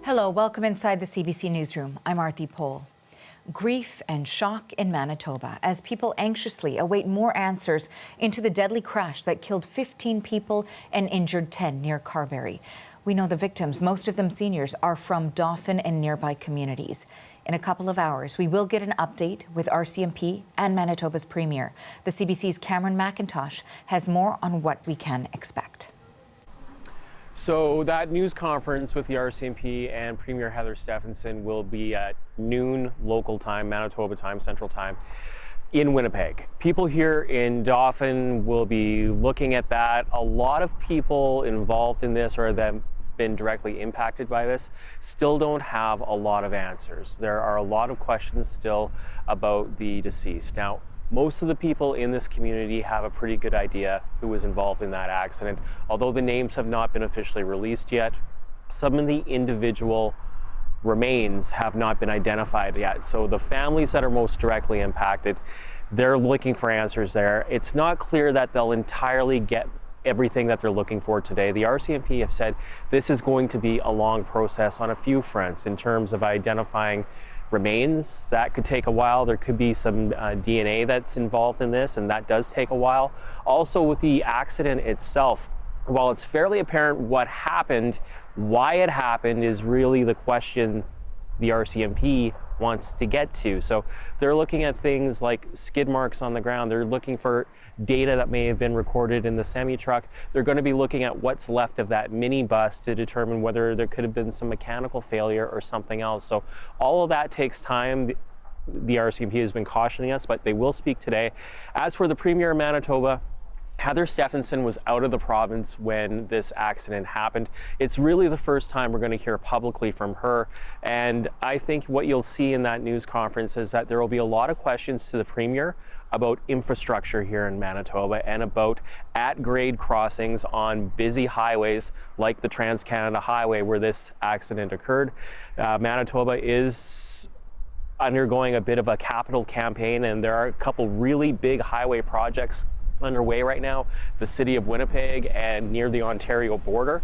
Hello, welcome inside the CBC Newsroom. I'm Arthi Pole. Grief and shock in Manitoba as people anxiously await more answers into the deadly crash that killed 15 people and injured 10 near Carberry. We know the victims, most of them seniors, are from Dauphin and nearby communities. In a couple of hours, we will get an update with RCMP and Manitoba's Premier. The CBC's MacIntosh has more on what we can expect. So that news conference with the RCMP and Premier Heather Stephenson will be at noon local time, Manitoba time, Central Time, in Winnipeg. People here in Dauphin will be looking at that. A lot of people involved in this or that have been directly impacted by this still don't have a lot of answers. There are a lot of questions still about the deceased. Now, most of the people in this community have a pretty good idea who was involved in that accident. Although the names have not been officially released yet, some of the individual remains have not been identified yet. So the families that are most directly impacted, they're looking for answers there. It's not clear that they'll entirely get everything that they're looking for today. The RCMP have said this is going to be a long process on a few fronts in terms of identifying remains. That could take a while. There could be some DNA that's involved in this, and that does take a while. Also, with the accident itself, while it's fairly apparent what happened, why it happened is really the question the RCMP wants to get to. So they're looking at things like skid marks on the ground. They're looking for data that may have been recorded in the semi-truck. They're going to be looking at what's left of that minibus to determine whether there could have been some mechanical failure or something else. So all of that takes time. The RCMP has been cautioning us, but they will speak today. As for the Premier of Manitoba, Heather Stephenson was out of the province when this accident happened. It's really the first time we're going to hear publicly from her. And I think what you'll see in that news conference is that there will be a lot of questions to the Premier about infrastructure here in Manitoba and about at-grade crossings on busy highways like the Trans-Canada Highway where this accident occurred. Manitoba is undergoing a bit of a capital campaign, and there are a couple really big highway projects underway right now, the city of Winnipeg and near the Ontario border.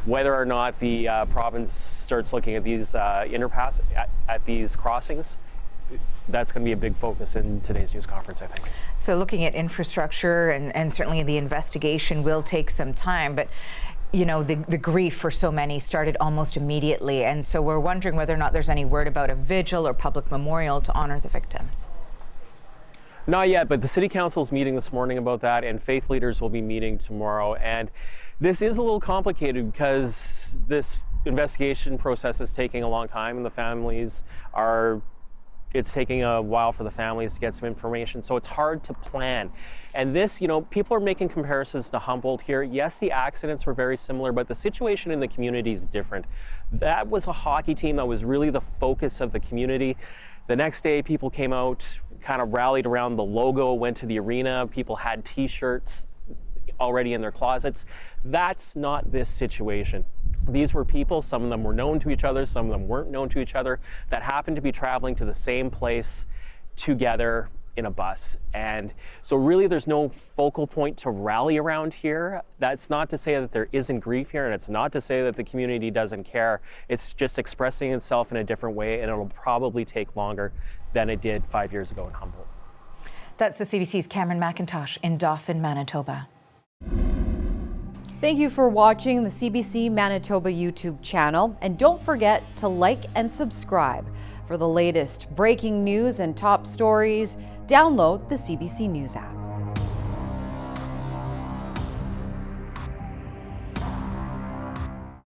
Whether or not the province starts looking at these underpass at these crossings, that's going to be a big focus in today's news conference, I think. So looking at infrastructure and certainly the investigation will take some time, but you know, the grief for so many started almost immediately, and so we're wondering whether or not there's any word about a vigil or public memorial to honor the victims. Not yet, but the City Council's meeting this morning about that, and faith leaders will be meeting tomorrow. And this is a little complicated because this investigation process is taking a long time, and it's taking a while for the families to get some information, so it's hard to plan. And this, you know, people are making comparisons to Humboldt here. Yes, the accidents were very similar, but the situation in the community is different. That was a hockey team that was really the focus of the community. The next day, people came out, kind of rallied around the logo, went to the arena. People had t-shirts already in their closets. That's not this situation. These were people, some of them were known to each other, some of them weren't known to each other, that happened to be traveling to the same place together in a bus. And so really there's no focal point to rally around here. That's not to say that there isn't grief here, and it's not to say that the community doesn't care. It's just expressing itself in a different way, and it'll probably take longer than it did 5 years ago in Humboldt. That's the CBC's MacIntosh in Dauphin, Manitoba. Thank you for watching the CBC Manitoba YouTube channel, and don't forget to like and subscribe. For the latest breaking news and top stories, download the CBC News app.